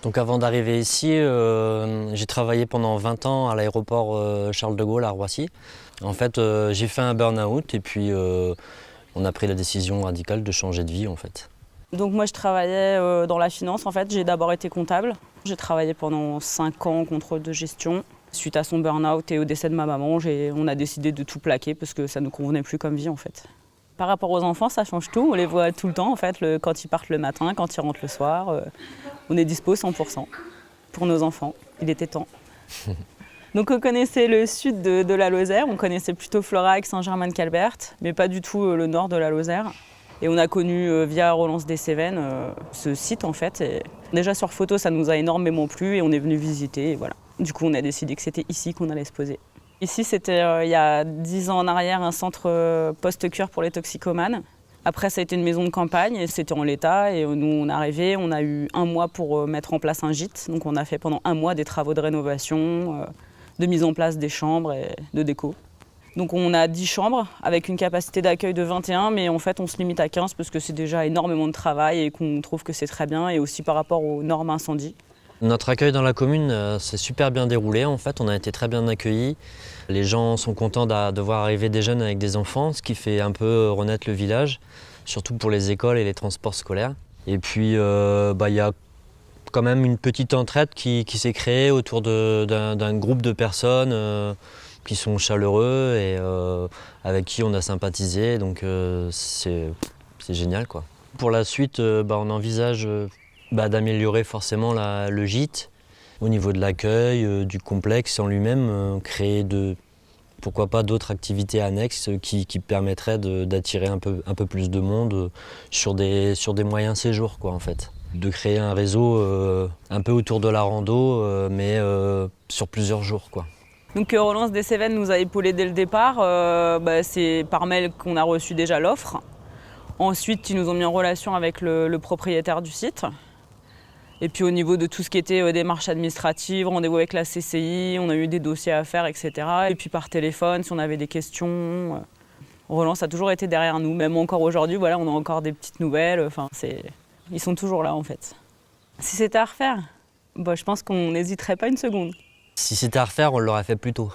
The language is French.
Donc avant d'arriver ici, j'ai travaillé pendant 20 ans à l'aéroport Charles de Gaulle à Roissy. En fait, j'ai fait un burn-out et puis on a pris la décision radicale de changer de vie en fait. Donc moi je travaillais dans la finance en fait, j'ai d'abord été comptable. J'ai travaillé pendant 5 ans en contrôle de gestion. Suite à son burn-out et au décès de ma maman, on a décidé de tout plaquer parce que ça ne nous convenait plus comme vie en fait. Par rapport aux enfants, ça change tout, on les voit tout le temps en fait, quand ils partent le matin, quand ils rentrent le soir. On est dispo 100% pour nos enfants, il était temps. Donc on connaissait le sud de la Lozère, on connaissait plutôt Florac, Saint-Germain-de-Calbert, mais pas du tout le nord de la Lozère. Et on a connu via Rolance des Cévennes ce site en fait. Et déjà sur photo ça nous a énormément plu et on est venu visiter et voilà. Du coup on a décidé que c'était ici qu'on allait se poser. Ici c'était il y a 10 ans en arrière un centre post-cure pour les toxicomanes. Après ça a été une maison de campagne et c'était en l'état et nous on est arrivés, on a eu 1 mois pour mettre en place un gîte. Donc on a fait pendant 1 mois des travaux de rénovation, de mise en place des chambres et de déco. Donc on a 10 chambres avec une capacité d'accueil de 21, mais en fait on se limite à 15 parce que c'est déjà énormément de travail et qu'on trouve que c'est très bien et aussi par rapport aux normes incendie. Notre accueil dans la commune s'est super bien déroulé en fait, on a été très bien accueillis. Les gens sont contents de voir arriver des jeunes avec des enfants, ce qui fait un peu renaître le village, surtout pour les écoles et les transports scolaires. Et puis y a quand même une petite entraide qui s'est créée autour d'un groupe de personnes qui sont chaleureux et avec qui on a sympathisé, donc c'est génial quoi. Pour la suite, on envisage d'améliorer forcément le gîte au niveau de l'accueil, du complexe en lui-même, créer pourquoi pas d'autres activités annexes qui permettraient d'attirer un peu plus de monde sur des moyens séjours quoi en fait. De créer un réseau un peu autour de la rando, mais sur plusieurs jours quoi. Donc Rolance des Cévennes nous a épaulés dès le départ. C'est par mail qu'on a reçu déjà l'offre. Ensuite, ils nous ont mis en relation avec le propriétaire du site. Et puis au niveau de tout ce qui était démarches administratives, rendez-vous avec la CCI, on a eu des dossiers à faire, etc. Et puis par téléphone, si on avait des questions. Rolance a toujours été derrière nous. Même encore aujourd'hui, voilà, on a encore des petites nouvelles. Ils sont toujours là en fait. Si c'était à refaire, je pense qu'on n'hésiterait pas une seconde. Si c'était à refaire, on l'aurait fait plus tôt.